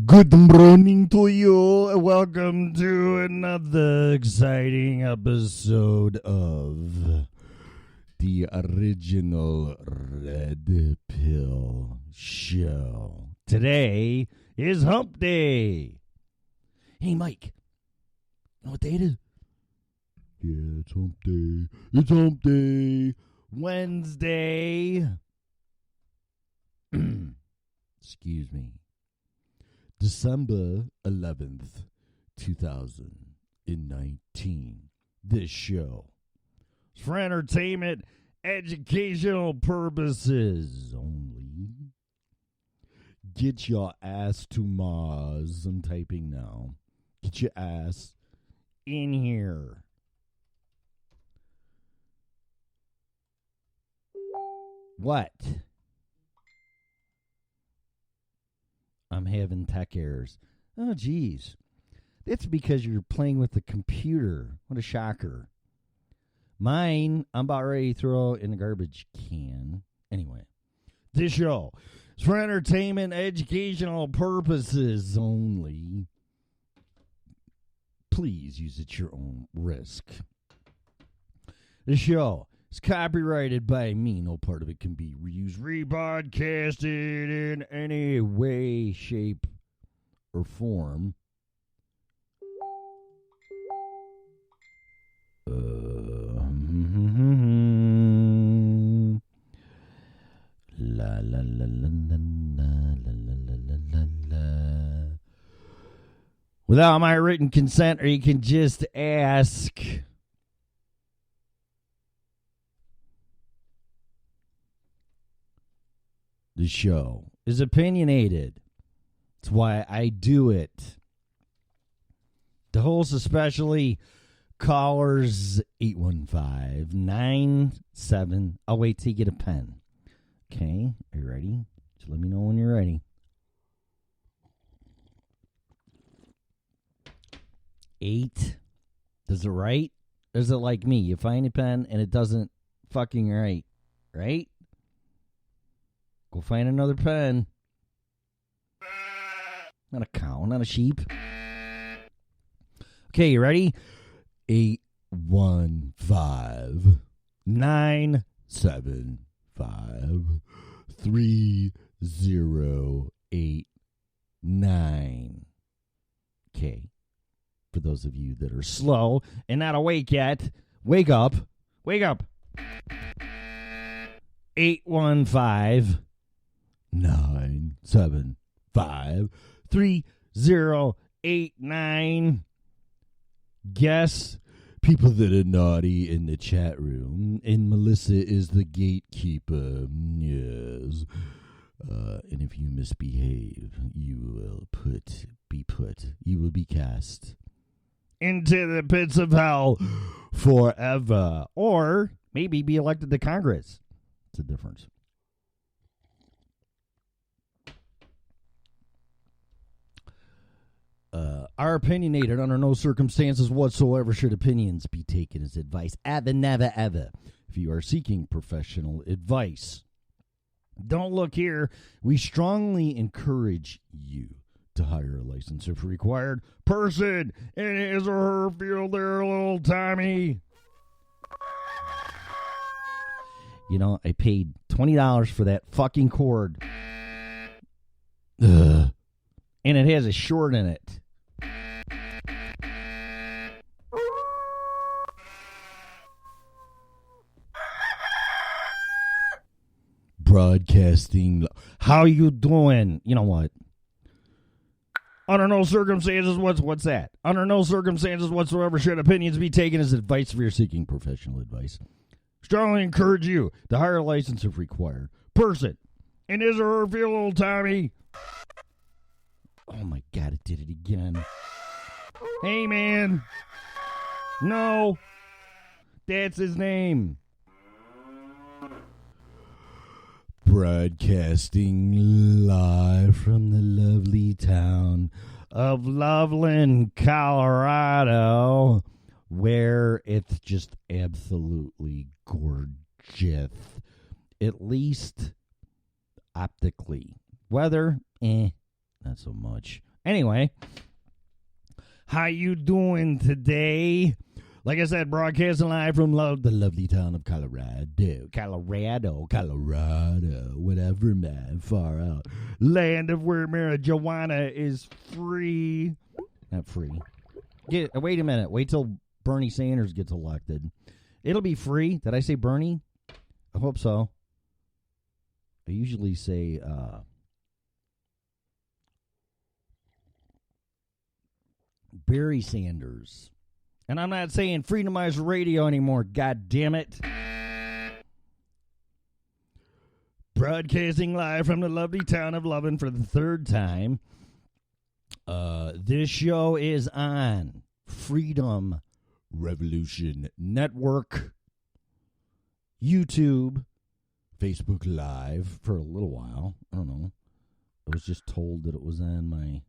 Good morning to you. Welcome to another exciting episode of the original Red Pill Show. Today is Hump Day. Hey, Mike, you know what day it is? Yeah, it's Hump Day. It's Hump Day. Wednesday. Excuse me. December 11th, 2019. This show is for entertainment, educational purposes only. Get your ass to Mars. I'm typing now. Get your ass in here. What? I'm having tech errors. Oh, geez. That's because you're playing with the computer. What a shocker. Mine, I'm about ready to throw in the garbage can. Anyway, this show is for entertainment, educational purposes only. Please use it at your own risk. This show is copyrighted by me. No part of it can be reused, rebroadcasted in any way, shape, or form. La la la la la la la la la la. Without my written consent, or you can just ask. The show is opinionated. That's why I do it. The host, especially callers 815-97. I'll wait till you get a pen. Okay, are you ready? Just let me know when you're ready. 8. Does it write? Or is it like me? You find a pen and it doesn't fucking write, right? Go find another pen. Not a cow, not a sheep. Okay, you ready? 815-975-3089. Okay. For those of you that are slow and not awake yet, wake up. Wake up. 815-975-3089. Guess people that are naughty in the chat room. And Melissa is the gatekeeper. Yes. And if you misbehave, you will you will be cast into the pits of hell forever. Or maybe be elected to Congress. It's a difference. Are opinionated. Under no circumstances whatsoever should opinions be taken as advice. Ever, never, ever. If you are seeking professional advice, don't look here. We strongly encourage you to hire a license if required person in his or her field. They're a little Tommy. You know, I paid $20 for that fucking cord. And it has a short in it. Broadcasting. How you doing? You know what? Under no circumstances, what's that? Under no circumstances whatsoever should opinions be taken as advice if you're seeking professional advice. Strongly encourage you to hire a license if required person in his or her field, old Tommy. Oh my God, it did it again. Hey, man. No. That's his name. Broadcasting live from the lovely town of Loveland, Colorado, where it's just absolutely gorgeous, at least optically. Weather, not so much. Anyway, how you doing today? Like I said, broadcasting live from the lovely town of Colorado, whatever, man, far out. Land of where marijuana is free. Not free. Wait a minute. Wait till Bernie Sanders gets elected. It'll be free. Did I say Bernie? I hope so. I usually say Barry Sanders. And I'm not saying Freedomized Radio anymore, god damn it. Broadcasting live from the lovely town of Loveland for the third time. This show is on Freedom Revolution Network, YouTube, Facebook Live for a little while. I don't know. I was just told that it was on my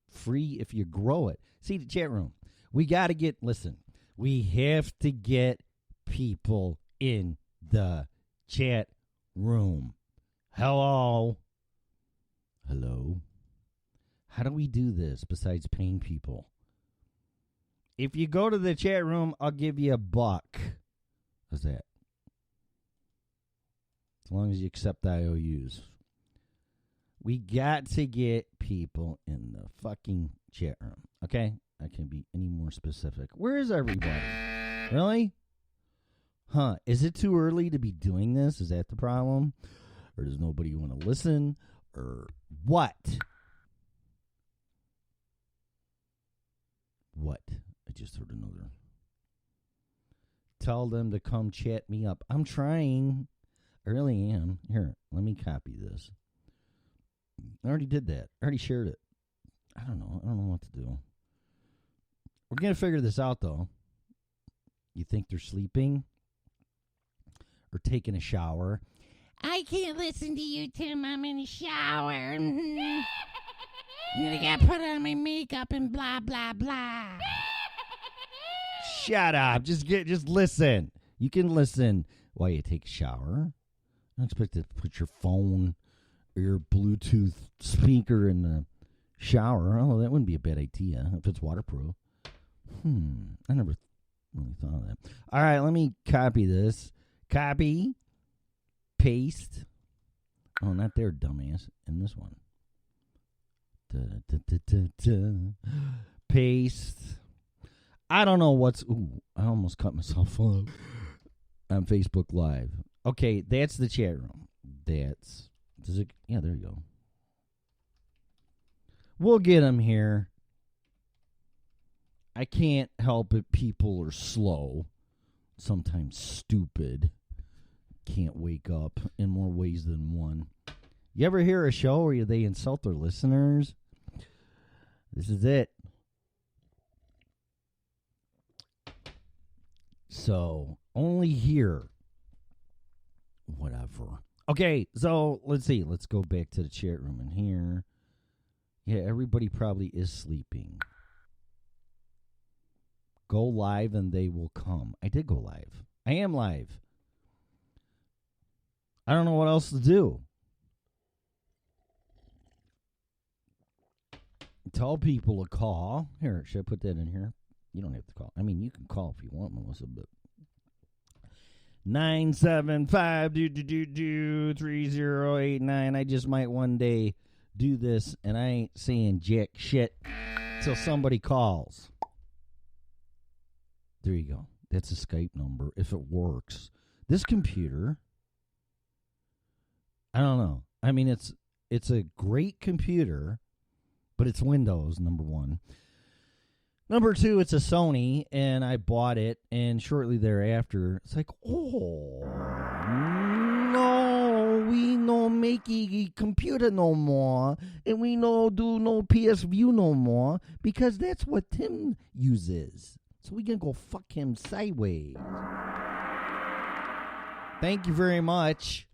free if you grow it. See, the chat room. We got to we have to get people in the chat room. Hello. How do we do this besides paying people? If you go to the chat room, I'll give you $1. How's that? As long as you accept IOUs. We got to get people in the fucking chat room. Okay? I can't be any more specific. Where is everybody? Really? Huh. Is it too early to be doing this? Is that the problem? Or does nobody want to listen? Or what? What? I just heard another. Tell them to come chat me up. I'm trying. I really am. Here, let me copy this. I already did that. I already shared it. I don't know what to do. We're going to figure this out, though. You think they're sleeping? Or taking a shower? I can't listen to you, Tim. I'm in the shower. I gotta put on my makeup and blah, blah, blah. Shut up. Just listen. You can listen while you take a shower. I don't expect to put your phone or your Bluetooth speaker in the shower. Oh, that wouldn't be a bad idea if it's waterproof. I never really thought of that. All right, let me copy this. Copy. Paste. Oh, not there, dumbass. In this one. Paste. I don't know what's... Ooh, I almost cut myself off on Facebook Live. Okay, that's the chat room. That's... Does it... Yeah, there you go. We'll get them here. I can't help it. People are slow. Sometimes stupid. Can't wake up in more ways than one. You ever hear a show where they insult their listeners? This is it. So, only here. Whatever. Okay, so let's see. Let's go back to the chat room in here. Yeah, everybody probably is sleeping. Go live and they will come. I did go live. I am live. I don't know what else to do. Tell people to call. Here, should I put that in here? You don't have to call. I mean, you can call if you want, Melissa, but 975-3089. I just might one day do this, and I ain't saying jack shit till somebody calls. There you go. That's a Skype number if it works. This computer, I don't know. I mean, it's a great computer, but it's Windows, number one. Number two, it's a Sony, and I bought it, and shortly thereafter, it's like, oh, no, we no make a computer no more, and we no do no PS View no more, because that's what Tim uses. So we can go fuck him sideways. Thank you very much.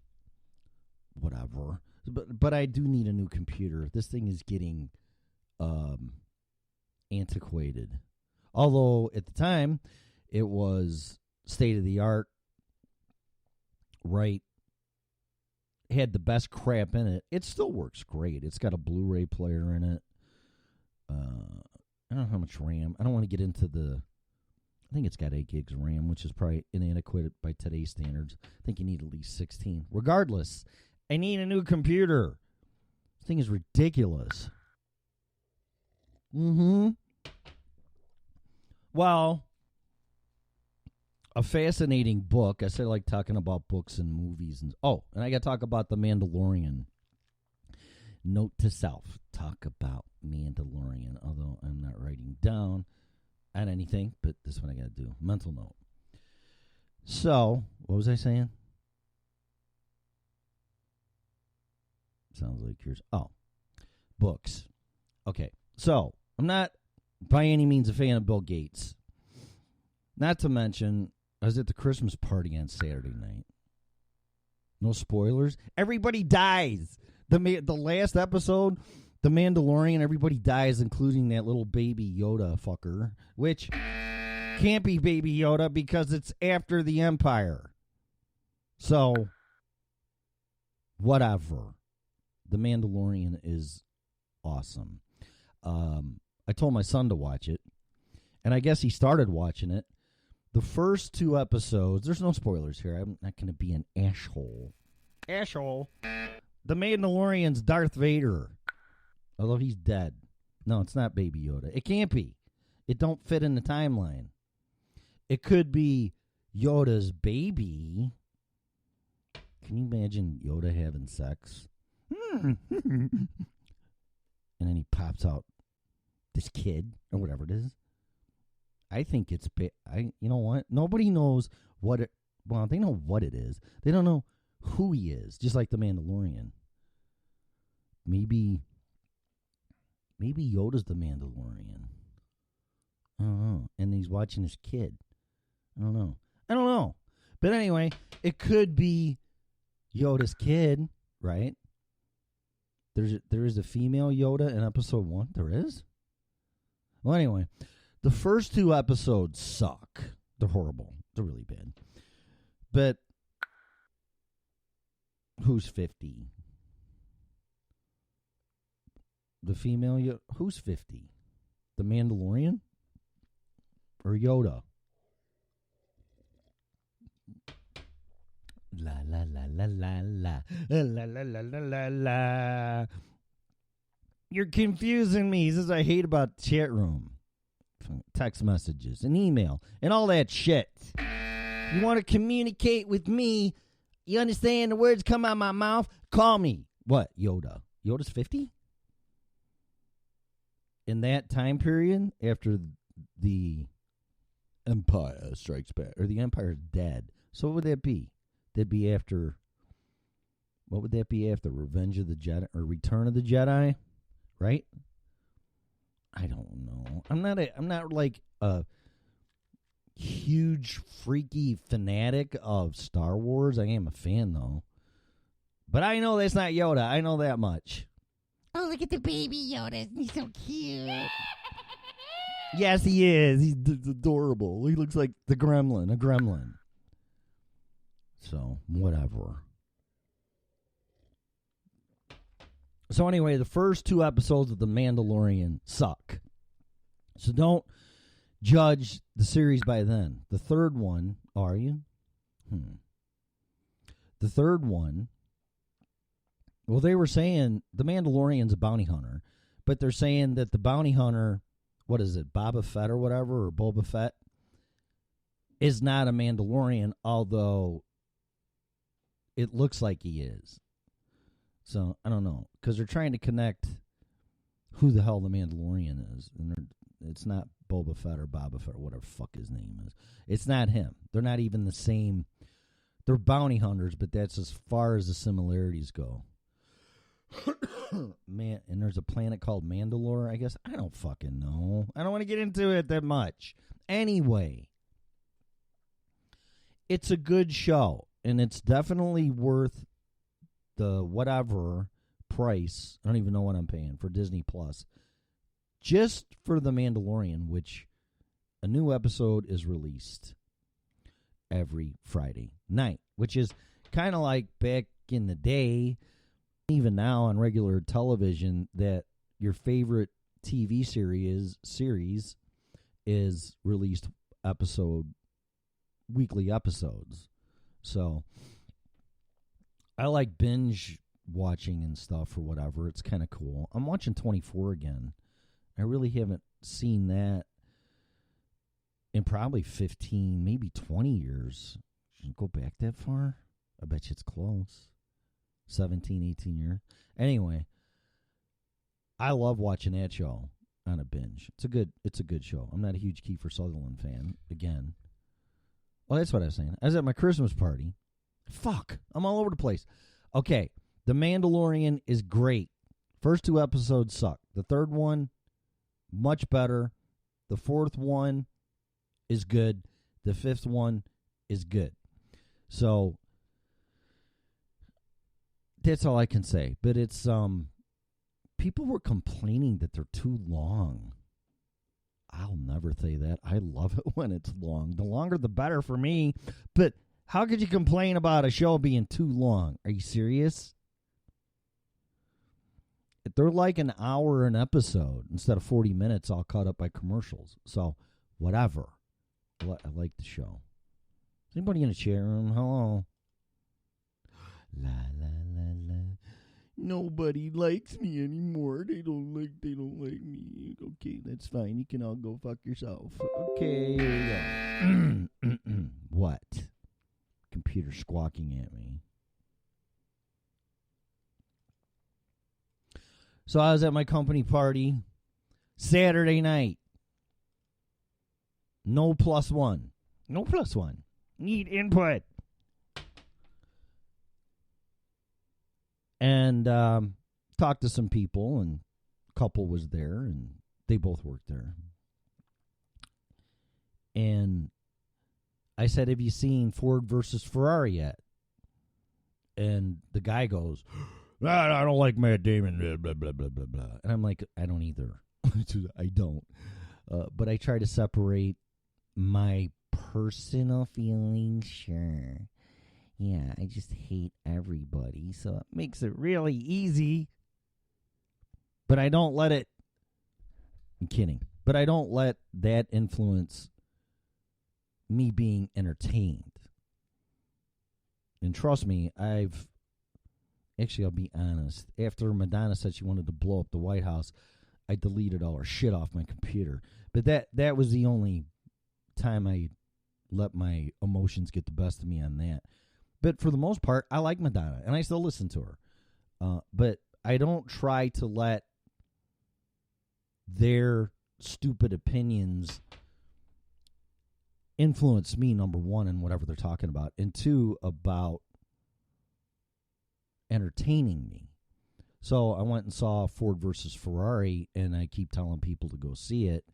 Whatever. But I do need a new computer. This thing is getting antiquated. Although at the time it was state of the art, right? Had the best crap in it. It still works great. It's got a Blu-ray player in it. I don't know how much RAM. I don't want to get into the... I think it's got 8 gigs of RAM, which is probably inadequate by today's standards. I think you need at least 16. Regardless, I need a new computer. This thing is ridiculous. Well, a fascinating book. I said I like talking about books and movies. And I got to talk about The Mandalorian. Note to self, talk about Mandalorian, although I'm not writing down on anything, but this is what I got to do. Mental note. So, what was I saying? Sounds like yours. Oh, books. Okay, so I'm not by any means a fan of Bill Gates. Not to mention, I was at the Christmas party on Saturday night. No spoilers. Everybody dies. The last episode, The Mandalorian, everybody dies, including that little baby Yoda fucker, which can't be Baby Yoda because it's after the Empire. So, whatever. The Mandalorian is awesome. I told my son to watch it, and I guess he started watching it. The first 2 episodes, there's no spoilers here. I'm not going to be an asshole. Asshole. The Mandalorian's Darth Vader. Although he's dead. No, it's not Baby Yoda. It can't be. It don't fit in the timeline. It could be Yoda's baby. Can you imagine Yoda having sex? And then he pops out this kid, or whatever it is. I think it's... you know what? Nobody knows what it... Well, they know what it is. They don't know who he is, just like the Mandalorian. Maybe Yoda's the Mandalorian. I don't know. And he's watching his kid. I don't know. But anyway, it could be Yoda's kid, right? There is a female Yoda in episode 1. There is. Well, anyway, the first 2 episodes suck. They're horrible. They're really bad. But who's 50? The female Yoda. Who's 50? The Mandalorian or Yoda? La la la la la la la la la la la la. You're confusing me. This is what I hate about the chat room. Text messages and email and all that shit. You want to communicate with me? You understand the words come out my mouth? Call me. What? Yoda. Yoda's 50? In that time period, after the Empire Strikes Back, or the Empire's dead. So what would that be? That'd be after, what would that be after? Revenge of the Jedi, or Return of the Jedi? Right? I don't know. I'm not like a huge freaky fanatic of Star Wars. I am a fan though. But I know that's not Yoda. I know that much. Oh, look at the baby Yoda. He's so cute. Yes, he is. He's adorable. He looks like a gremlin. So, whatever. So anyway, the first 2 episodes of The Mandalorian suck. So don't judge the series by then. The third one, are you? The third one, well, they were saying the Mandalorian's a bounty hunter, but they're saying that the bounty hunter, what is it, Boba Fett or whatever, or Boba Fett, is not a Mandalorian, although it looks like he is. So, I don't know, because they're trying to connect who the hell the Mandalorian is. And it's not Boba Fett or Boba Fett or whatever the fuck his name is. It's not him. They're not even the same. They're bounty hunters, but that's as far as the similarities go. Man, and there's a planet called Mandalore, I guess. I don't fucking know. I don't want to get into it that much. Anyway, it's a good show, and it's definitely worth the whatever price. I don't even know what I'm paying for Disney Plus. Just for The Mandalorian, which a new episode is released every Friday night, which is kind of like back in the day, even now on regular television, that your favorite TV series is released weekly episodes. So I like binge watching and stuff or whatever. It's kind of cool. I'm watching 24 again. I really haven't seen that in probably 15, maybe 20 years. Shouldn't go back that far. I bet you it's close. 17, 18 years. Anyway, I love watching that show on a binge. It's a good show. I'm not a huge Kiefer Sutherland fan, again. Well, that's what I was saying. I was at my Christmas party. Fuck, I'm all over the place. Okay, The Mandalorian is great. First 2 episodes suck. The third one, much better. The fourth one is good. The fifth one is good. So that's all I can say. But it's people were complaining that they're too long. I'll never say that. I love it when it's long. The longer the better for me. But how could you complain about a show being too long? Are you serious? They're like an hour an episode instead of 40 minutes all caught up by commercials. So, whatever. I like the show. Is anybody in the chat room? Hello? La, la, la, la. Nobody likes me anymore. They don't like me. Okay, that's fine. You can all go fuck yourself. Okay, here we go. What? Computer squawking at me. So I was at my company party Saturday night. No +1. No +1. Need input. And talked to some people, and a couple was there, and they both worked there. And I said, have you seen Ford versus Ferrari yet? And the guy goes, I don't like Matt Damon, blah, blah, blah, blah, blah, blah. And I'm like, I don't either. I don't. But I try to separate my personal feelings, sure. Yeah, I just hate everybody, so it makes it really easy. But I don't let it... I'm kidding. But I don't let that influence me being entertained. And trust me, Actually, I'll be honest. After Madonna said she wanted to blow up the White House, I deleted all her shit off my computer. But that was the only time I let my emotions get the best of me on that. But for the most part, I like Madonna, and I still listen to her. But I don't try to let their stupid opinions influence me, number one, in whatever they're talking about, and two, about entertaining me. So I went and saw Ford versus Ferrari, and I keep telling people to go see it.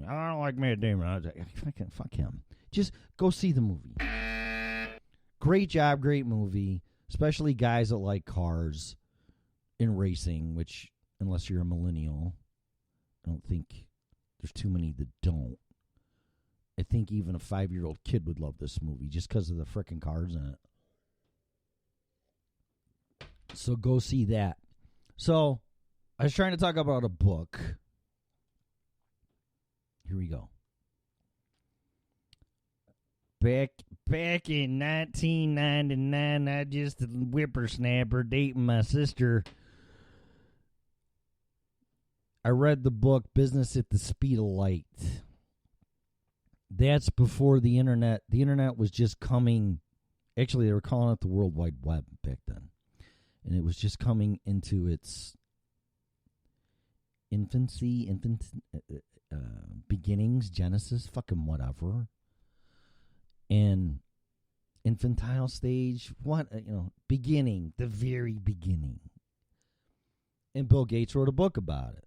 I don't like Matt Damon. I was like, fuck him. Just go see the movie. Great job, great movie, especially guys that like cars and racing, which, unless you're a millennial, I don't think there's too many that don't. I think even a 5-year-old kid would love this movie just because of the frickin' cars in it. So go see that. So I was trying to talk about a book. Here we go. Back in 1999, I just a whippersnapper dating my sister. I read the book Business at the Speed of Light. That's before the internet. The internet was just coming. Actually, they were calling it the World Wide Web back then. And it was just coming into its infancy, beginnings, genesis, fucking whatever. And infantile stage, beginning, the very beginning. And Bill Gates wrote a book about it.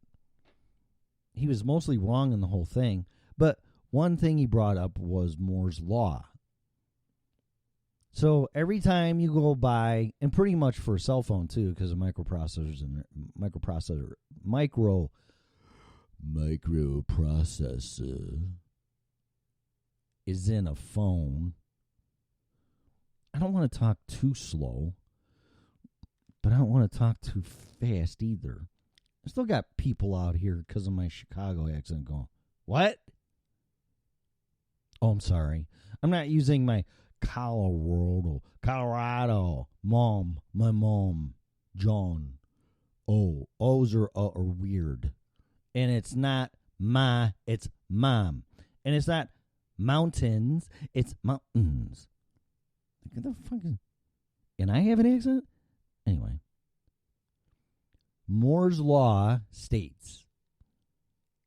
He was mostly wrong in the whole thing, but one thing he brought up was Moore's Law. So every time you go by, and pretty much for a cell phone too, because of microprocessor is in a phone. I don't want to talk too slow, but I don't want to talk too fast either. I still got people out here because of my Chicago accent going, what? Oh, I'm sorry. I'm not using my Colorado, my mom, John. Oh, O's are weird. And it's not ma, it's mom. And it's not mountains, it's mountains. What the fuck is... And I have an accent? Anyway. Moore's Law states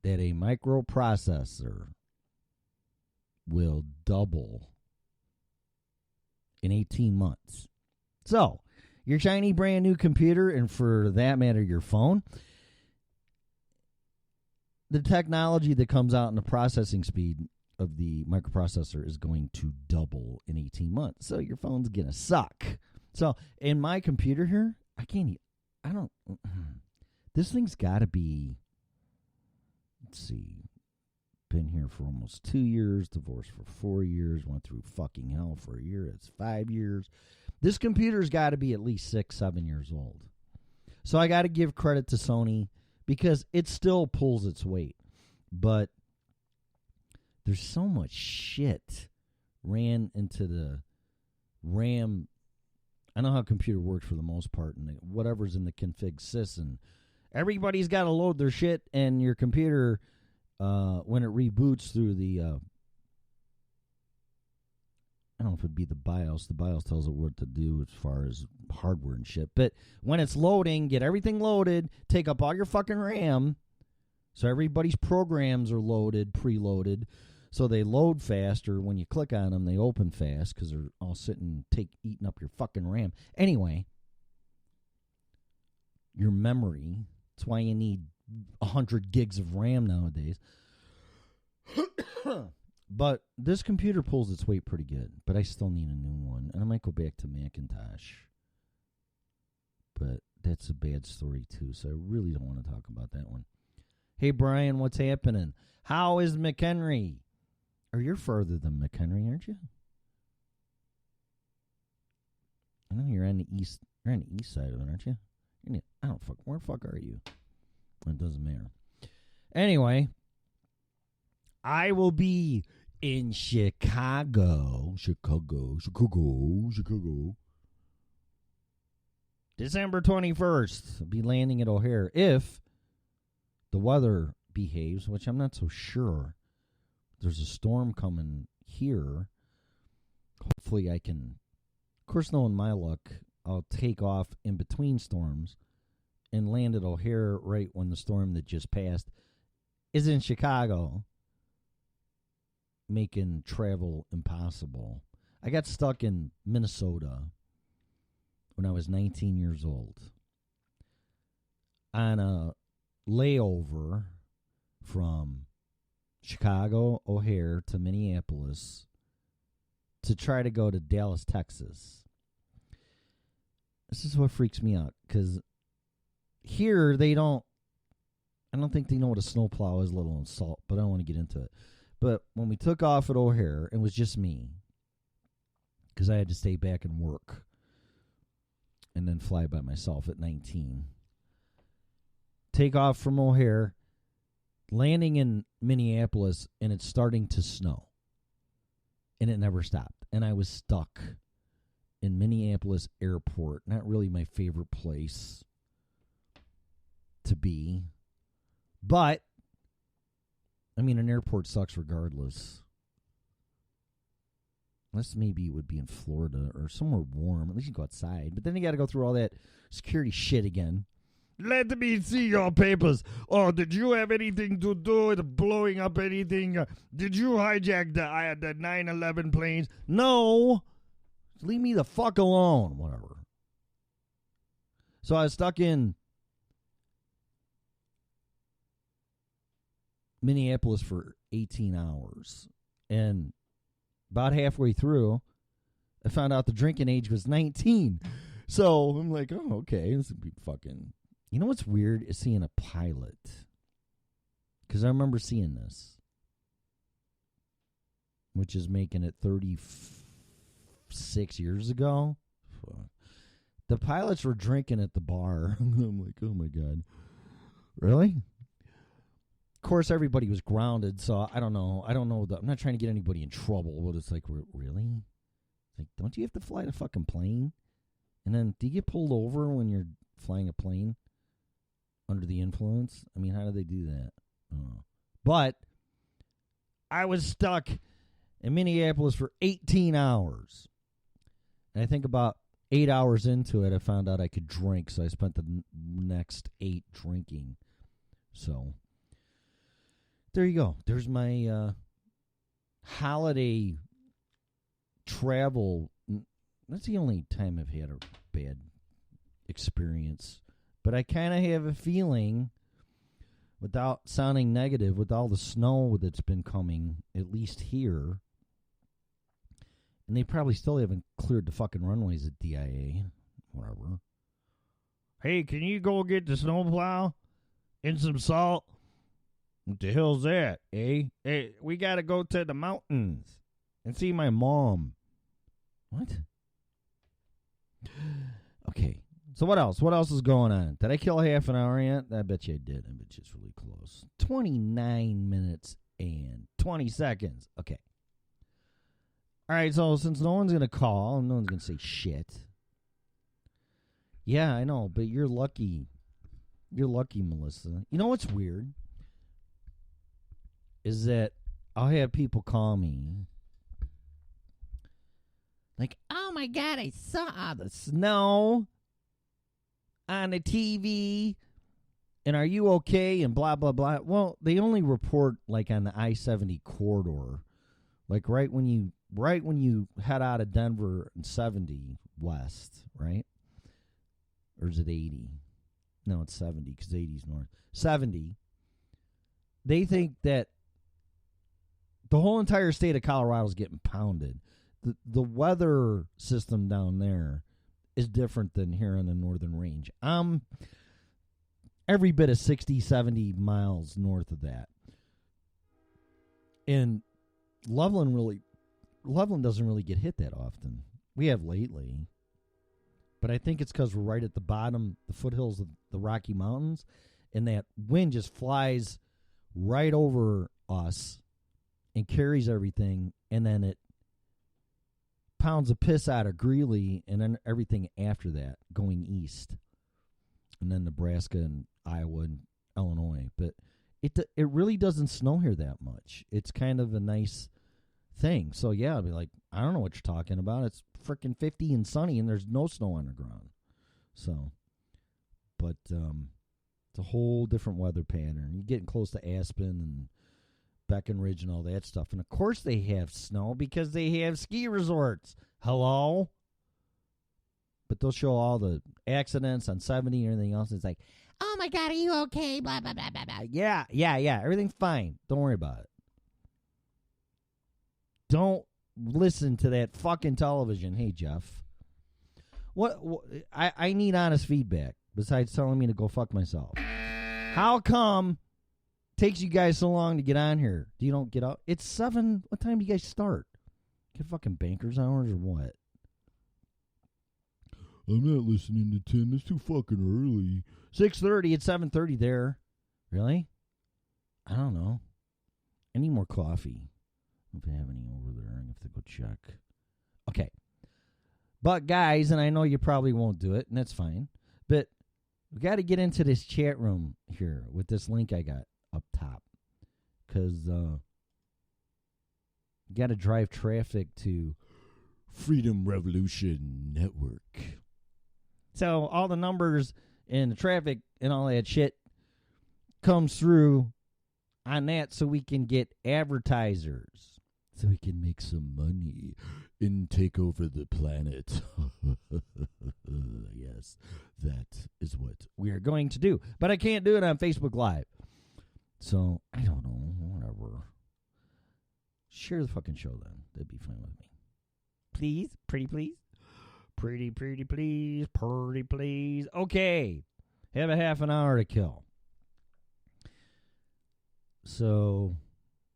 that a microprocessor will double in 18 months. So, your shiny brand new computer, and for that matter, your phone, the technology that comes out in the processing speed of the microprocessor is going to double in 18 months. So, your phone's going to suck. So, in my computer here, this thing's got to be, let's see, been here for almost 2 years, divorced for 4 years, went through fucking hell for a year. It's 5 years. This computer's got to be at least 6, 7 years old. So I got to give credit to Sony because it still pulls its weight. But there's so much shit ran into the RAM. I know how a computer works for the most part, and whatever's in the config sys, and everybody's got to load their shit, and your computer, when it reboots through the, I don't know if it'd be the BIOS. The BIOS tells it what to do as far as hardware and shit. But when it's loading, get everything loaded, take up all your fucking RAM, so everybody's programs are loaded, preloaded, so they load faster. When you click on them, they open fast because they're all sitting, eating up your fucking RAM. Anyway, your memory. That's why you need 100 gigs of RAM nowadays. But this computer pulls its weight pretty good. But I still need a new one. And I might go back to Macintosh. but that's a bad story too, so I really don't want to talk about that one. Hey, Brian, what's happening? How is McHenry? Or you're further than McHenry, aren't you? I know you're on the east. You're on the east side of it, aren't you? I don't fuck. Where the fuck are you? It doesn't matter. Anyway, I will be in Chicago. December 21st. I'll be landing at O'Hare if the weather behaves, which I'm not so sure. There's a storm coming here. Hopefully I can, of course, knowing my luck, I'll take off in between storms and land at O'Hare right when the storm that just passed is in Chicago, making travel impossible. I got stuck in Minnesota when I was 19 years old on a layover from Chicago, O'Hare to Minneapolis to try to go to Dallas, Texas. This is what freaks me out, because here I don't think they know what a snowplow is, let alone salt, but I don't want to get into it. But when we took off at O'Hare, it was just me, because I had to stay back and work and then fly by myself at 19. Take off from O'Hare, landing in Minneapolis, and it's starting to snow. And it never stopped. And I was stuck in Minneapolis Airport. Not really my favorite place to be. But, I mean, an airport sucks regardless. Unless maybe it would be in Florida or somewhere warm. At least you go outside. But then you got to go through all that security shit again. Let me see your papers. Oh, did you have anything to do with blowing up anything? Did you hijack the 9/11 planes? No. Leave me the fuck alone. Whatever. So I was stuck in Minneapolis for 18 hours. And about halfway through, I found out the drinking age was 19. So I'm like, oh, okay. This would be fucking... You know what's weird is seeing a pilot. Because I remember seeing this. Which is making it 36 years ago. Fuck. The pilots were drinking at the bar. I'm like, oh my God. Really? Of course, everybody was grounded, so I don't know. I'm not trying to get anybody in trouble, but it's like, really? Like, don't you have to fly the fucking plane? And then, do you get pulled over when you're flying a plane? Under the influence? I mean, how do they do that? Oh. But I was stuck in Minneapolis for 18 hours. And I think about 8 hours into it, I found out I could drink, so I spent the next 8 drinking. So, there you go. There's my holiday travel. That's the only time I've had a bad experience. But I kind of have a feeling, without sounding negative, with all the snow that's been coming, at least here, and they probably still haven't cleared the fucking runways at DIA, whatever. Hey, can you go get the snowplow and some salt? What the hell's that, eh? Hey, we got to go to the mountains and see my mom. What? Okay. So what else? What else is going on? Did I kill half an hour yet? I bet you I did. I bet you it's really close. 29 minutes and 20 seconds. Okay. All right, so since no one's going to call, no one's going to say shit. Yeah, I know, but you're lucky. You're lucky, Melissa. You know what's weird? Is that I'll have people call me. Like, oh my God, I saw the snow on the TV, and are you okay, and blah, blah, blah. Well, they only report, like, on the I-70 corridor, like right when you head out of Denver and 70 west, right? Or is it 80? No, it's 70, because 80 is north. 70. They think that the whole entire state of Colorado is getting pounded. The weather system down there is different than here on the northern range. Every bit of 60, 70 miles north of that. And Loveland doesn't really get hit that often. We have lately. But I think it's because we're right at the bottom, the foothills of the Rocky Mountains, and that wind just flies right over us and carries everything, and then it pounds the piss out of Greeley and then everything after that going east. And then Nebraska and Iowa and Illinois. But it really doesn't snow here that much. It's kind of a nice thing. So, yeah, I'll be like, I don't know what you're talking about. It's freaking 50 and sunny, and there's no snow on the ground. So, but it's a whole different weather pattern. You're getting close to Aspen and Breckenridge and all that stuff. And, of course, they have snow because they have ski resorts. Hello? But they'll show all the accidents on 70 and everything else. It's like, Oh my God, are you okay? Blah, blah, blah, blah, blah. yeah. Everything's fine. Don't worry about it. Don't listen to that fucking television. Hey, Jeff. What I need honest feedback besides telling me to go fuck myself. How come it takes you guys so long to get on here? You don't get out? It's 7. What time do you guys start? Get fucking banker's hours or what? I'm not listening to Tim. It's too fucking early. 6:30. It's 7:30 there. Really? I don't know. I need more coffee. If I have any over there, I have to go check. Okay. But, guys, and I know you probably won't do it, and that's fine, but we got to get into this chat room here with this link I got up top. Because you got to drive traffic to Freedom Revolution Network. So all the numbers and the traffic and all that shit comes through on that so we can get advertisers. So we can make some money and take over the planet. Yes, that is what we are going to do. But I can't do it on Facebook Live. So, I don't know. Whatever. Share the fucking show then. That'd be fine with me. Please? Pretty please? Pretty please? Pretty please? Okay. Have a half an hour to kill. So,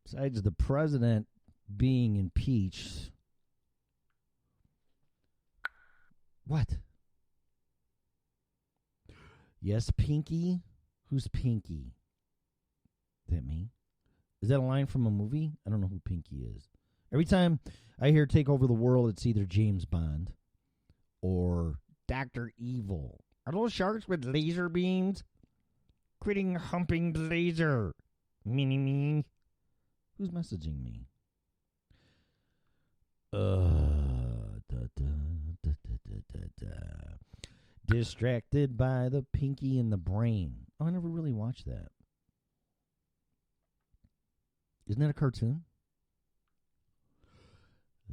besides the president being impeached. What? Yes, Pinky? Who's Pinky? Is that me? Is that a line from a movie? I don't know who Pinky is. Every time I hear Take Over the World, it's either James Bond or Dr. Evil. Are those sharks with laser beams? Quitting humping the laser. Me. Who's messaging me? Distracted by the Pinky in the Brain. Oh, I never really watched that. Isn't that a cartoon?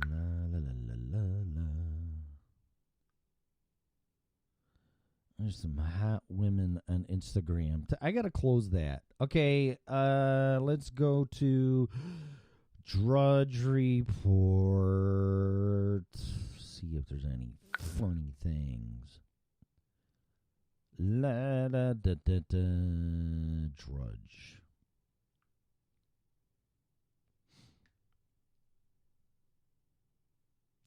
La la la la la la. There's some hot women on Instagram. I gotta close that. Okay, let's go to Drudge Report. See if there's any funny things. La da da da da. Drudge.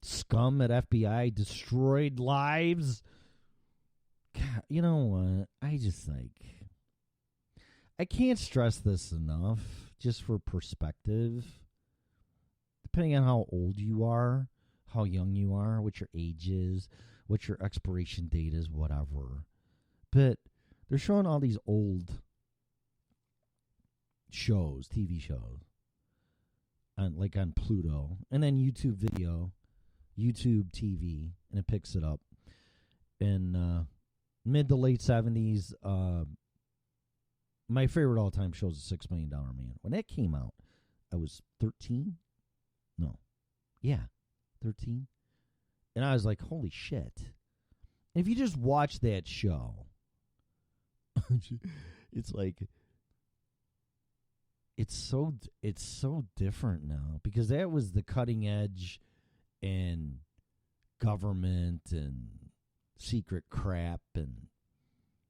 Scum at FBI destroyed lives. God, you know what? I can't stress this enough just for perspective. Depending on how old you are, how young you are, what your age is, what your expiration date is, whatever. But they're showing all these old shows, TV shows, on Pluto, and then YouTube video, YouTube TV, and it picks it up. In mid to late 70s, my favorite all-time show is The $6 Million Man. When that came out, I was 13? No. Yeah, 13. And I was like, holy shit. And if you just watch that show, it's like, it's so different now, because that was the cutting edge and government and secret crap and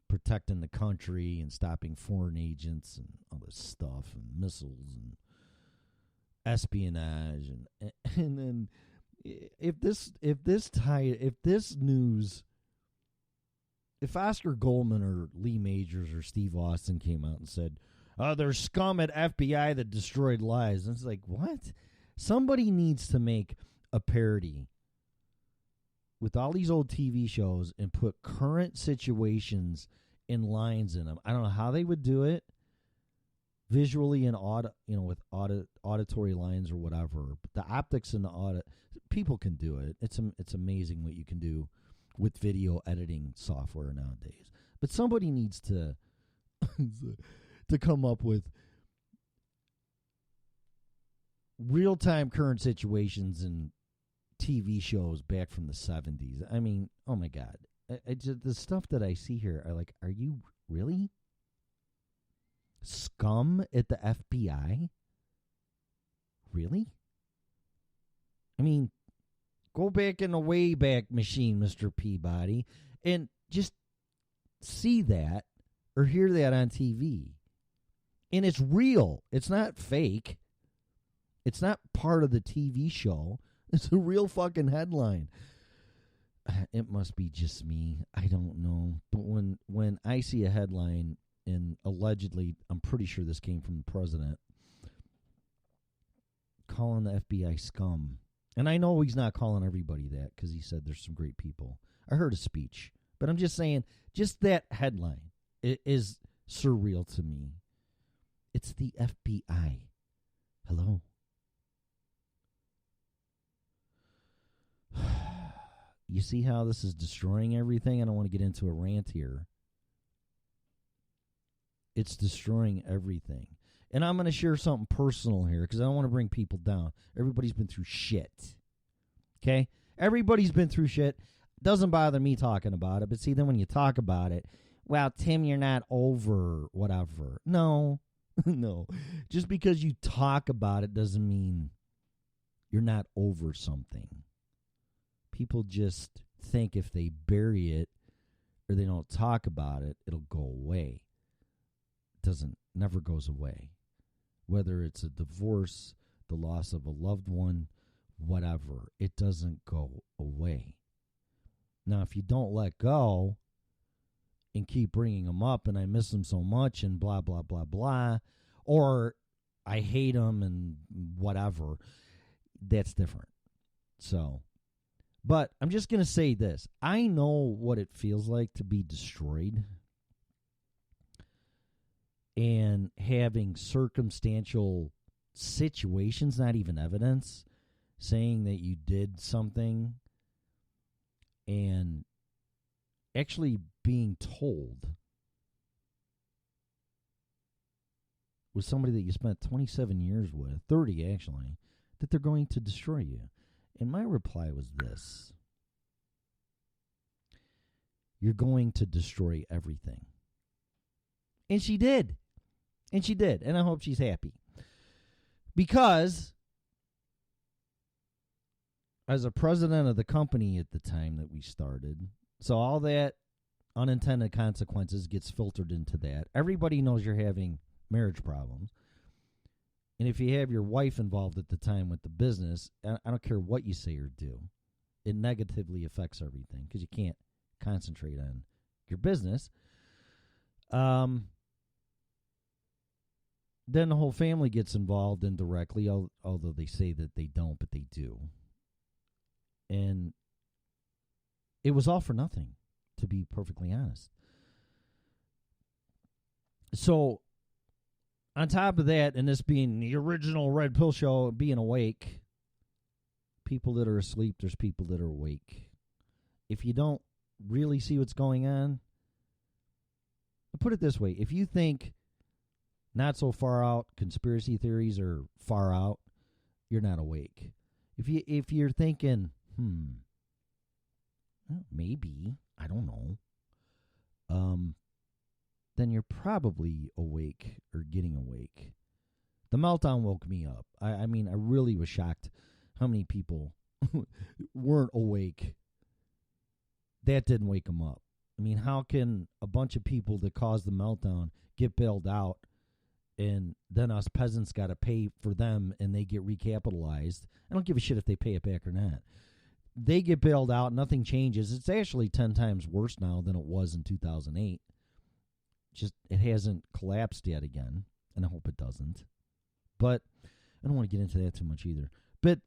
protecting the country and stopping foreign agents and all this stuff and missiles and espionage and then if Oscar Goldman or Lee Majors or Steve Austin came out and said, there's scum at FBI that destroyed lives, and it's like, what? Somebody needs to make a parody with all these old TV shows and put current situations in lines in them. I don't know how they would do it visually and with auditory lines or whatever. But the optics and the people can do it. It's amazing what you can do with video editing software nowadays. But somebody needs to to come up with real-time current situations in TV shows back from the 70s. I mean, oh my God. The stuff that I see here, are you really? Scum at the FBI? Really? I mean, go back in the Wayback Machine, Mr. Peabody, and just see that or hear that on TV. And it's real. It's not fake. It's not part of the TV show. It's a real fucking headline. It must be just me. I don't know. But when I see a headline, and allegedly, I'm pretty sure this came from the president, calling the FBI scum. And I know he's not calling everybody that because he said there's some great people. I heard a speech. But I'm just saying, just that headline is surreal to me. It's the FBI. Hello? You see how this is destroying everything? I don't want to get into a rant here. It's destroying everything. And I'm going to share something personal here because I don't want to bring people down. Everybody's been through shit. Okay? Everybody's been through shit. Doesn't bother me talking about it. But see, then when you talk about it, well, Tim, you're not over whatever. No. No. Just because you talk about it doesn't mean you're not over something. People just think if they bury it or they don't talk about it, it'll go away. Never goes away. Whether it's a divorce, the loss of a loved one, whatever, it doesn't go away. Now, if you don't let go and keep bringing them up and I miss them so much and blah, blah, blah, blah, or I hate them and whatever, that's different. So, but I'm just going to say this. I know what it feels like to be destroyed and having circumstantial situations, not even evidence, saying that you did something and actually being told with somebody that you spent 27 years with, 30 actually, that they're going to destroy you. And my reply was this: you're going to destroy everything. And she did. And she did. And I hope she's happy. Because as a president of the company at the time that we started, so all that unintended consequences gets filtered into that. Everybody knows you're having marriage problems. And if you have your wife involved at the time with the business, I don't care what you say or do, it negatively affects everything because you can't concentrate on your business. Then the whole family gets involved indirectly, although they say that they don't, but they do. And it was all for nothing, to be perfectly honest. So, on top of that, and this being the original Red Pill Show, being awake, people that are asleep, there's people that are awake. If you don't really see what's going on, I'll put it this way. If you think not so far out, conspiracy theories are far out, you're not awake. If you're thinking, well, maybe, I don't know, then you're probably awake or getting awake. The meltdown woke me up. I mean, I really was shocked how many people weren't awake that didn't wake them up. I mean, how can a bunch of people that caused the meltdown get bailed out, and then us peasants got to pay for them, and they get recapitalized? I don't give a shit if they pay it back or not. They get bailed out, nothing changes. It's actually 10 times worse now than it was in 2008. Just it hasn't collapsed yet again, and I hope it doesn't. But I don't want to get into that too much either. But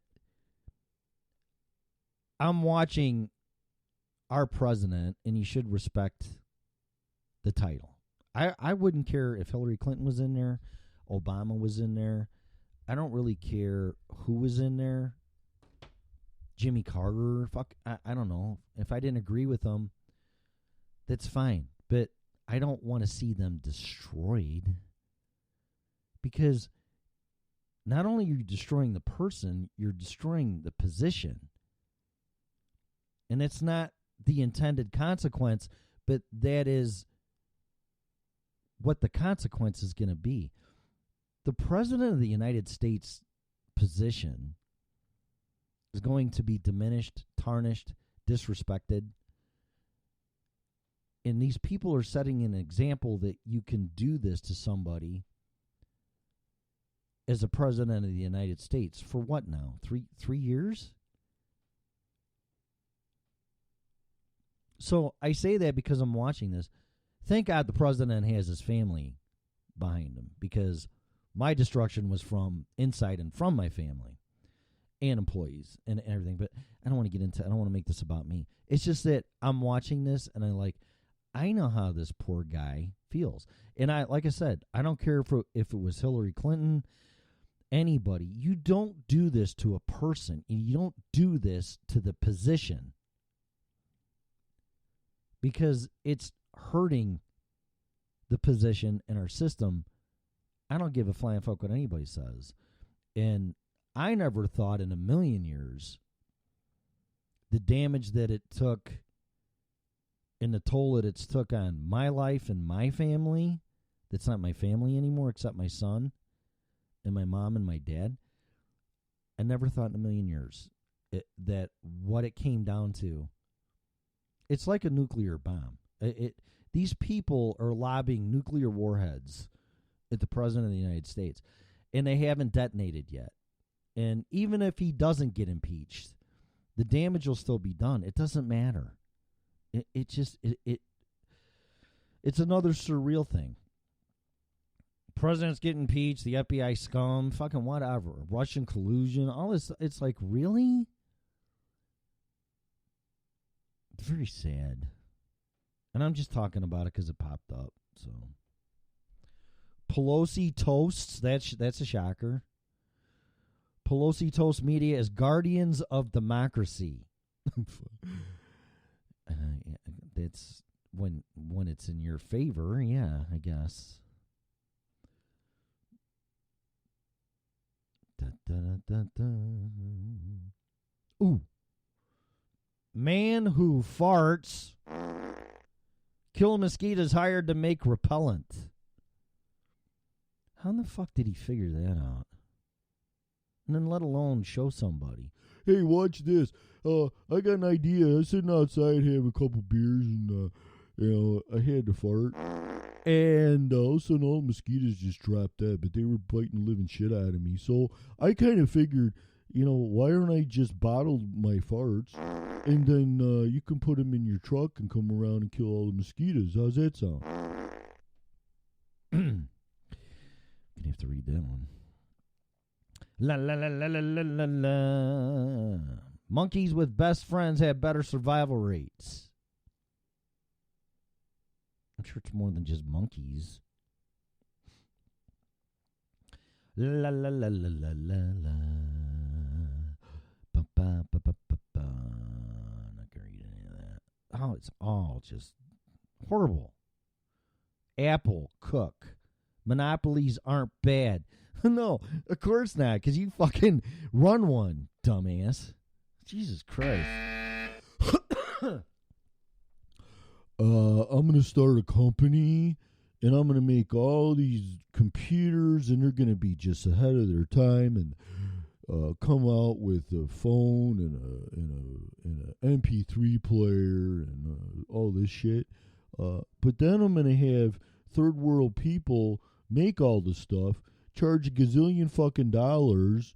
I'm watching our president, and you should respect the title. I wouldn't care if Hillary Clinton was in there, Obama was in there. I don't really care who was in there. Jimmy Carter, I don't know. If I didn't agree with them, that's fine. But I don't want to see them destroyed, because not only are you destroying the person, you're destroying the position. And it's not the intended consequence, but that is what the consequence is going to be. The President of the United States position is going to be diminished, tarnished, disrespected. And these people are setting an example that you can do this to somebody as a president of the United States. For what now? Three years? So I say that because I'm watching this. Thank God the president has his family behind him, because my destruction was from inside and from my family and employees and everything. But I don't want to make this about me. It's just that I'm watching this and I know how this poor guy feels. And like I said, I don't care if it was Hillary Clinton, anybody. You don't do this to a person, and you don't do this to the position, because it's hurting the position in our system. I don't give a flying fuck what anybody says. And I never thought in a million years the damage that it took and the toll that it's took on my life and my family, that's not my family anymore except my son and my mom and my dad. I never thought in a million years that what it came down to, it's like a nuclear bomb. These people are lobbing nuclear warheads at the President of the United States, and they haven't detonated yet. And even if he doesn't get impeached, the damage will still be done. It doesn't matter. It's another surreal thing. Presidents get impeached, the FBI scum, fucking whatever, Russian collusion, all this. It's like, really? It's very sad. And I'm just talking about it because it popped up. So Pelosi toasts. That's a shocker. Pelosi toasts media as guardians of democracy. That's when it's in your favor. Yeah, I guess. Da, da, da, da. Ooh. Man who farts. Kill mosquitoes hired to make repellent. How in the fuck did he figure that out? And then let alone show somebody. Hey, watch this. I got an idea. I was sitting outside having a couple beers, and I had to fart. And all of a sudden, all the mosquitoes just dropped dead, but they were biting the living shit out of me. So I kind of figured, why aren't I just bottle my farts, and then you can put them in your truck and come around and kill all the mosquitoes. How's that sound? Gonna have to read that one. La la la la la la la la. Monkeys with best friends have better survival rates. I'm sure it's more than just monkeys. La la la la la la la. Ba ba ba ba ba ba. I'm not gonna read any of that. Oh, it's all just horrible. Apple, Cook. Monopolies aren't bad. No, of course not, because you fucking run one, dumbass. Jesus Christ. I'm going to start a company, and I'm going to make all these computers, and they're going to be just ahead of their time, and come out with a phone and a MP3 player and all this shit. But then I'm gonna have third world people make all this stuff, charge a gazillion fucking dollars,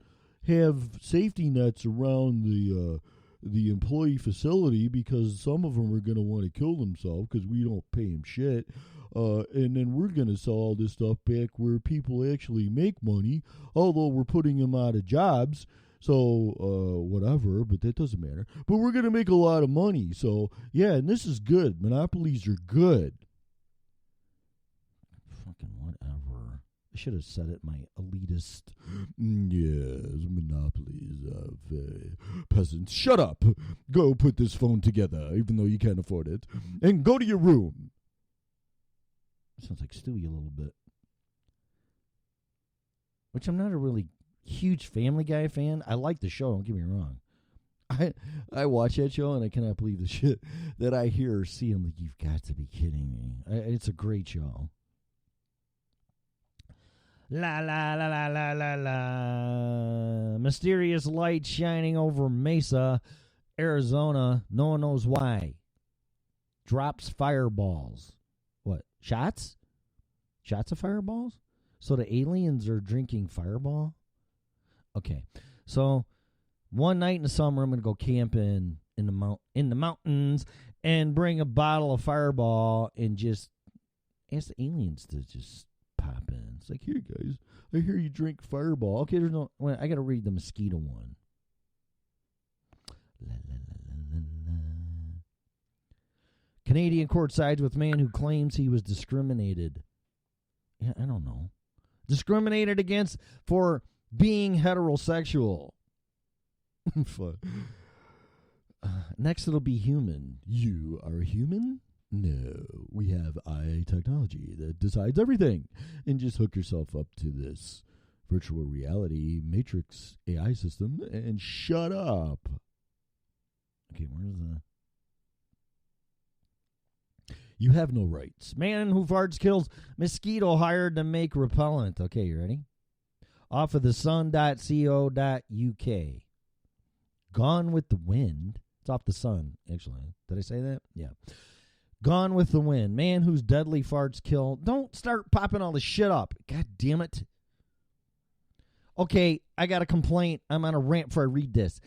have safety nets around the employee facility because some of them are going to want to kill themselves because we don't pay them shit. And then we're going to sell all this stuff back where people actually make money, although we're putting them out of jobs. So, whatever, but that doesn't matter. But we're going to make a lot of money. So, yeah, and this is good. Monopolies are good. Fucking whatever. I should have said it my elitist. Yes, monopolies of peasants. Shut up. Go put this phone together, even though you can't afford it. And go to your room. Sounds like Stewie a little bit. Which I'm not a really huge Family Guy fan. I like the show, don't get me wrong. I watch that show and I cannot believe the shit that I hear or see. I'm like, you've got to be kidding me. It's a great show. La la la la la la la. Mysterious light shining over Mesa, Arizona. No one knows why. Drops fireballs. What? Shots? Shots of fireballs? So the aliens are drinking Fireball? Okay. So one night in the summer, I'm going to go camping in the mountains and bring a bottle of Fireball and just ask the aliens to just pop in. It's like, here, guys, I hear you drink Fireball. Okay, there's no. Well, I got to read the mosquito one. La, la, la, la, la. Canadian court sides with man who claims he was discriminated. Yeah, I don't know. Discriminated against for being heterosexual. Next, it'll be human. You are a human? No, we have AI technology that decides everything. And just hook yourself up to this virtual reality matrix AI system and shut up. Okay, where's the... You have no rights. Man who farts kills mosquito hired to make repellent. Okay, you ready? Off of the sun.co.uk. Gone with the Wind. It's off the Sun, actually. Did I say that? Yeah. Gone with the Wind. Man whose deadly farts kill. Don't start popping all the shit up. God damn it. Okay, I got a complaint. I'm on a rant before I read this.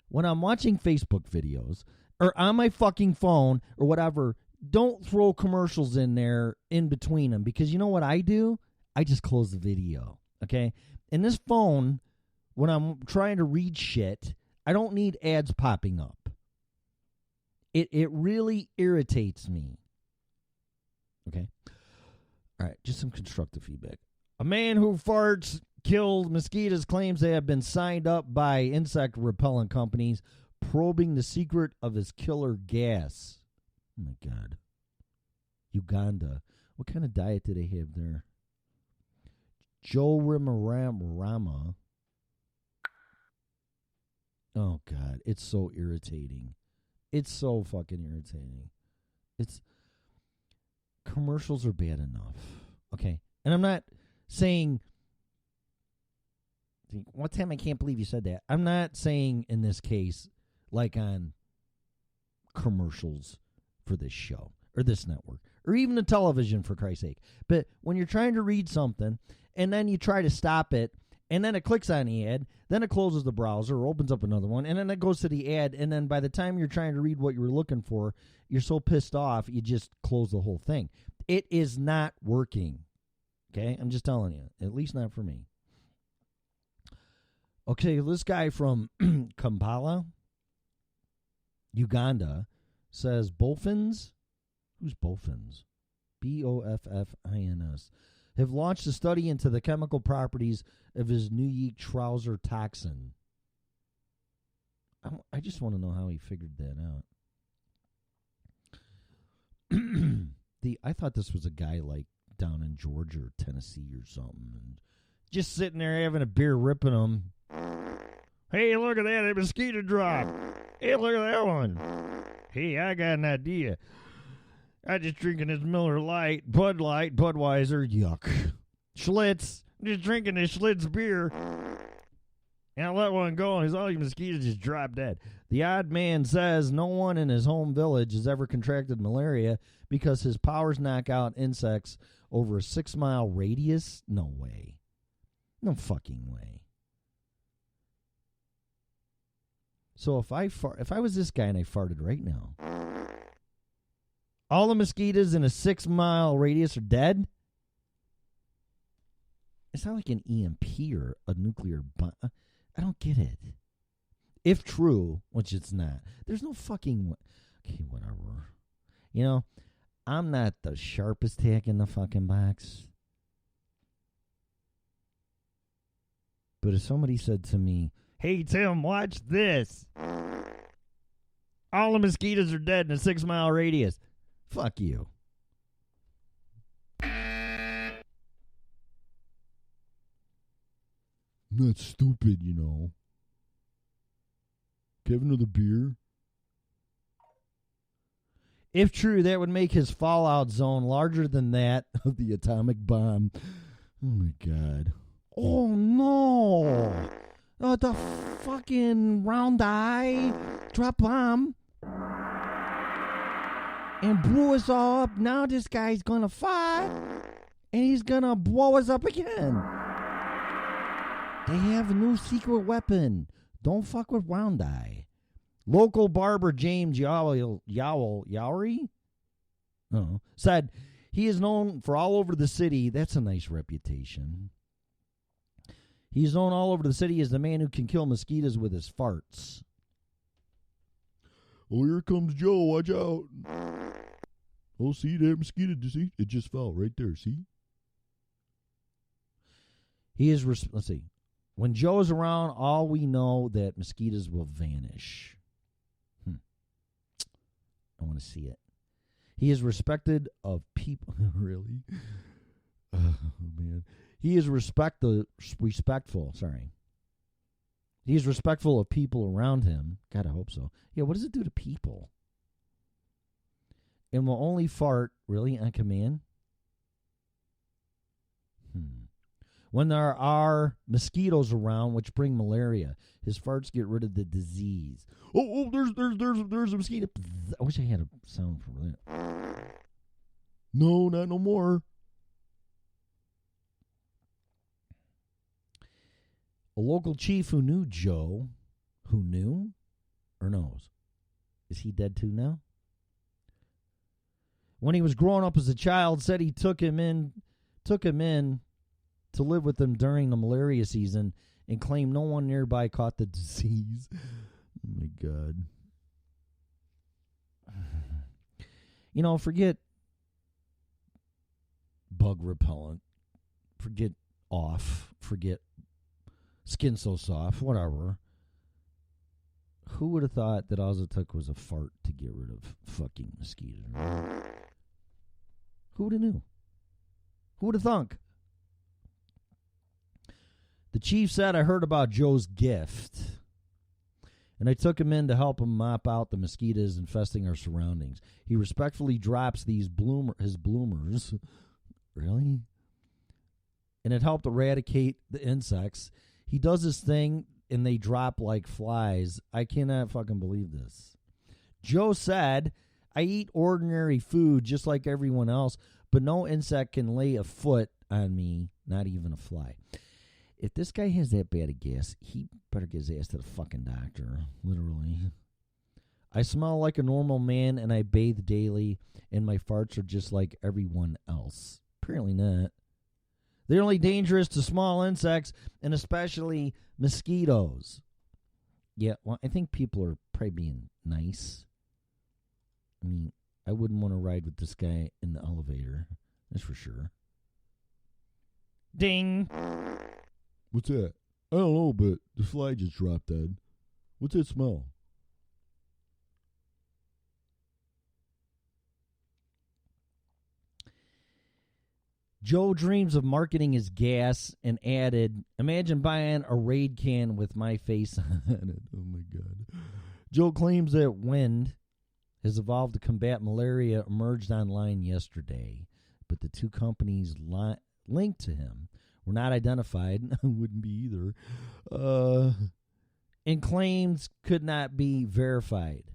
When I'm watching Facebook videos or on my fucking phone or whatever, don't throw commercials in there in between them, because you know what I do? I just close the video, okay? And this phone, when I'm trying to read shit, I don't need ads popping up. It really irritates me. Okay? All right, just some constructive feedback. A man who farts killed mosquitoes claims they have been signed up by insect repellent companies probing the secret of his killer gas. Oh, my God. Uganda. What kind of diet do they have there? Joe Rimarama. Oh, God. It's so irritating. It's so fucking irritating. Commercials are bad enough. Okay. And I'm not saying... One time I can't believe you said that. I'm not saying in this case, like on commercials for this show or this network or even the television, for Christ's sake. But when you're trying to read something and then you try to stop it and then it clicks on the ad, then it closes the browser or opens up another one, and then it goes to the ad, and then by the time you're trying to read what you were looking for, you're so pissed off you just close the whole thing. It is not working. Okay? I'm just telling you. At least not for me. Okay, this guy from Kampala, Uganda, says Bofins, who's Bofins? Boffins, have launched a study into the chemical properties of his New Yeek trouser toxin. I just want to know how he figured that out. I thought this was a guy like down in Georgia or Tennessee or something, and just sitting there having a beer, ripping them. Hey, look at that, a mosquito drop. Hey, look at that one. Hey, I got an idea. I just drinking this Miller Lite, Bud Light, Budweiser, yuck. Schlitz, just drinking this Schlitz beer. And I let one go, and his all your mosquitoes just dropped dead. The odd man says no one in his home village has ever contracted malaria because his powers knock out insects over a 6-mile radius. No way. No fucking way. So if I was this guy and I farted right now, all the mosquitoes in a 6-mile radius are dead? It's not like an EMP or a nuclear bomb. I don't get it. If true, which it's not, there's no fucking... Okay, whatever. You know, I'm not the sharpest tack in the fucking box. But if somebody said to me, hey, Tim, watch this. All the mosquitoes are dead in a 6-mile radius. Fuck you. Not stupid, you know. Kevin of the beer. If true, that would make his fallout zone larger than that of the atomic bomb. Oh, my God. Oh, no. The fucking round eye drop bomb and blew us all up. Now this guy's going to fight and he's going to blow us up again. They have a new secret weapon. Don't fuck with round eye. Local barber James Yowery said he is known for all over the city. That's a nice reputation. He's known all over the city as the man who can kill mosquitoes with his farts. Oh, here comes Joe. Watch out. Oh, see that mosquito? See? It just fell right there. See? He is, let's see. When Joe is around, all we know that mosquitoes will vanish. I want to see it. He is respected of people. Really? Oh, man. He is respectful. Sorry. He is respectful of people around him. God, I hope so. Yeah, what does it do to people? And will only fart, really, on command? When there are mosquitoes around which bring malaria, his farts get rid of the disease. Oh, there's a mosquito. I wish I had a sound for that. No, not no more. A local chief who knew Joe, who knew or knows, is he dead too now? When he was growing up as a child, said he took him in to live with him during the malaria season and claimed no one nearby caught the disease. Oh, my God. You know, forget bug repellent. Forget off. Forget skin so soft. Whatever. Who would have thought that all it took was a fart to get rid of fucking mosquitoes? Who would have knew? Who would have thunk? The chief said, I heard about Joe's gift, and I took him in to help him mop out the mosquitoes infesting our surroundings. He respectfully drops his bloomers. Really? And it helped eradicate the insects. He does his thing, and they drop like flies. I cannot fucking believe this. Joe said, I eat ordinary food just like everyone else, but no insect can lay a foot on me, not even a fly. If this guy has that bad a gas, he better get his ass to the fucking doctor, literally. I smell like a normal man, and I bathe daily, and my farts are just like everyone else. Apparently not. They're only dangerous to small insects, and especially mosquitoes. Yeah, well, I think people are probably being nice. I mean, I wouldn't want to ride with this guy in the elevator. That's for sure. Ding! What's that? I don't know, but the fly just dropped dead. What's that smell? Joe dreams of marketing his gas and added, imagine buying a Raid can with my face on it. Oh, my God. Joe claims that wind has evolved to combat malaria emerged online yesterday, but the two companies linked to him were not identified. I wouldn't be either. And claims could not be verified.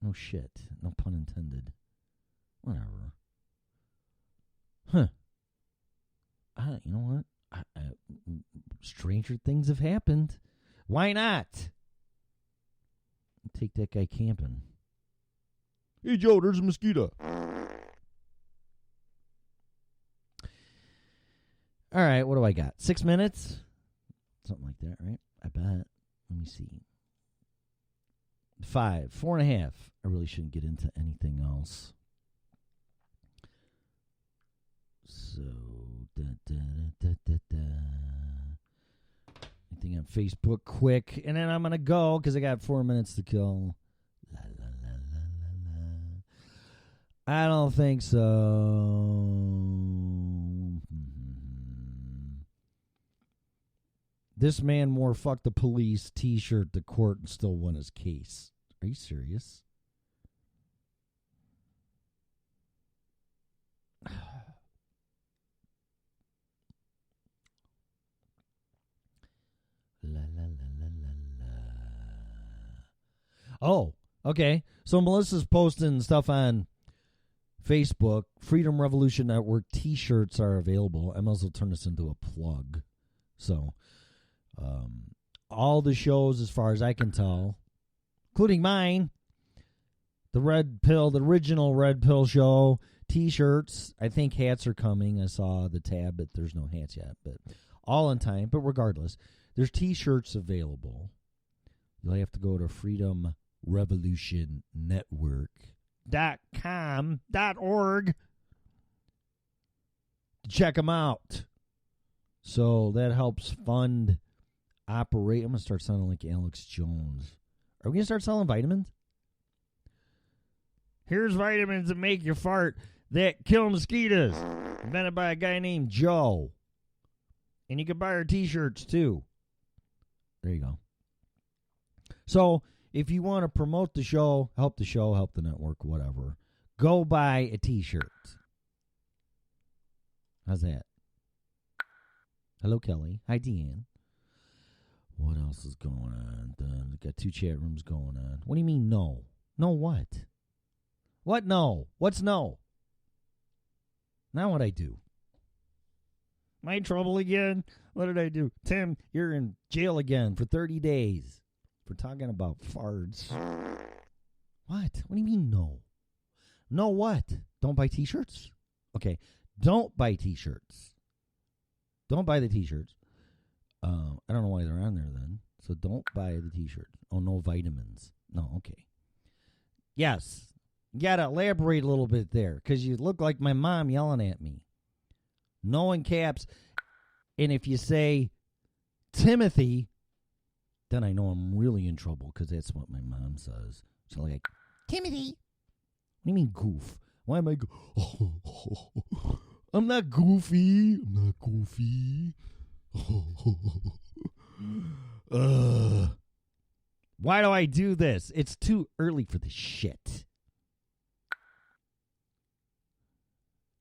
No shit. No pun intended. Whatever. Huh. You know what? Stranger things have happened. Why not? Take that guy camping. Hey, Joe, there's a mosquito. All right, what do I got? 6 minutes? Something like that, right? I bet. Let me see. 5, 4.5. I really shouldn't get into anything else. So, anything on Facebook quick, and then I'm going to go because I got 4 minutes to kill. La, la, la, la, la, la. I don't think so. This man wore "fuck the police" t-shirt to court and still won his case. Are you serious? La, la, la, la, la, la. Oh, okay. So Melissa's posting stuff on Facebook. Freedom Revolution Network t-shirts are available. I might as well turn this into a plug. So, all the shows, as far as I can tell, including mine, the Red Pill, the original Red Pill show, t-shirts. I think hats are coming. I saw the tab, but there's no hats yet. But all in time. But regardless, there's t-shirts available. You'll have to go to freedomrevolutionnetwork.com.org to check them out. So that helps fund operate. I'm going to start sounding like Alex Jones. Are we going to start selling vitamins? Here's vitamins that make you fart that kill mosquitoes. Invented by a guy named Joe. And you can buy our t-shirts too. There you go. So if you want to promote the show, help the network, whatever, go buy a t-shirt. How's that? Hello, Kelly. Hi, Deanne. What else is going on? We've got 2 chat rooms going on. What do you mean, no? No what? What no? What's no? Now what I do? Am I in trouble again? What did I do? Tim, you're in jail again for 30 days for talking about farts. What? What do you mean no? No what? Don't buy t-shirts? Okay. Don't buy t-shirts. Don't buy the t-shirts. I don't know why they're on there then. So don't buy the t-shirts. Oh, no vitamins. No, okay. Yes. You got to elaborate a little bit there because you look like my mom yelling at me. No in caps. And if you say Timothy, then I know I'm really in trouble because that's what my mom says. So like, Timothy. What do you mean goof? Why am I I'm not goofy. I'm not goofy. Why do I do this? It's too early for this shit.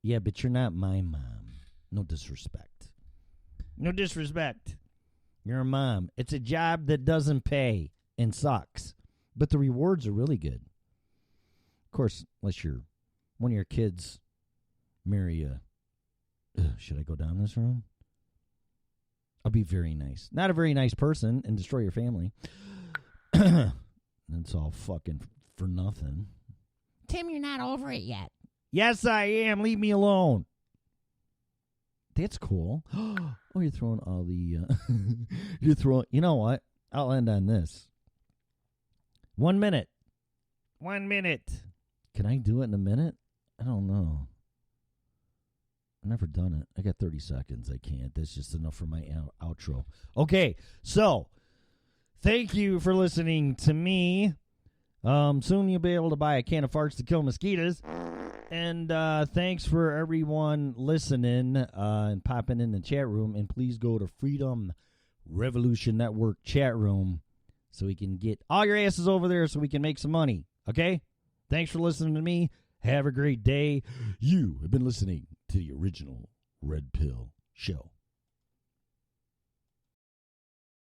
Yeah, but you're not my mom. No disrespect. No disrespect. You're a mom. It's a job that doesn't pay and sucks. But the rewards are really good. Of course, unless you're one of your kids marry a... should I go down this road? I'll be very nice. Not a very nice person and destroy your family. It's all fucking for nothing. Tim, you're not over it yet. Yes, I am. Leave me alone. That's cool. Oh, you're throwing all the... you're throwing... You know what? I'll end on this. 1 minute. 1 minute. Can I do it in a minute? I don't know. I've never done it. I got 30 seconds. I can't. That's just enough for my outro. Okay, so thank you for listening to me. Soon you'll be able to buy a can of farts to kill mosquitoes. And thanks for everyone listening and popping in the chat room. And please go to Freedom Revolution Network chat room so we can get all your asses over there so we can make some money. Okay? Thanks for listening to me. Have a great day. You have been listening to the original Red Pill Show.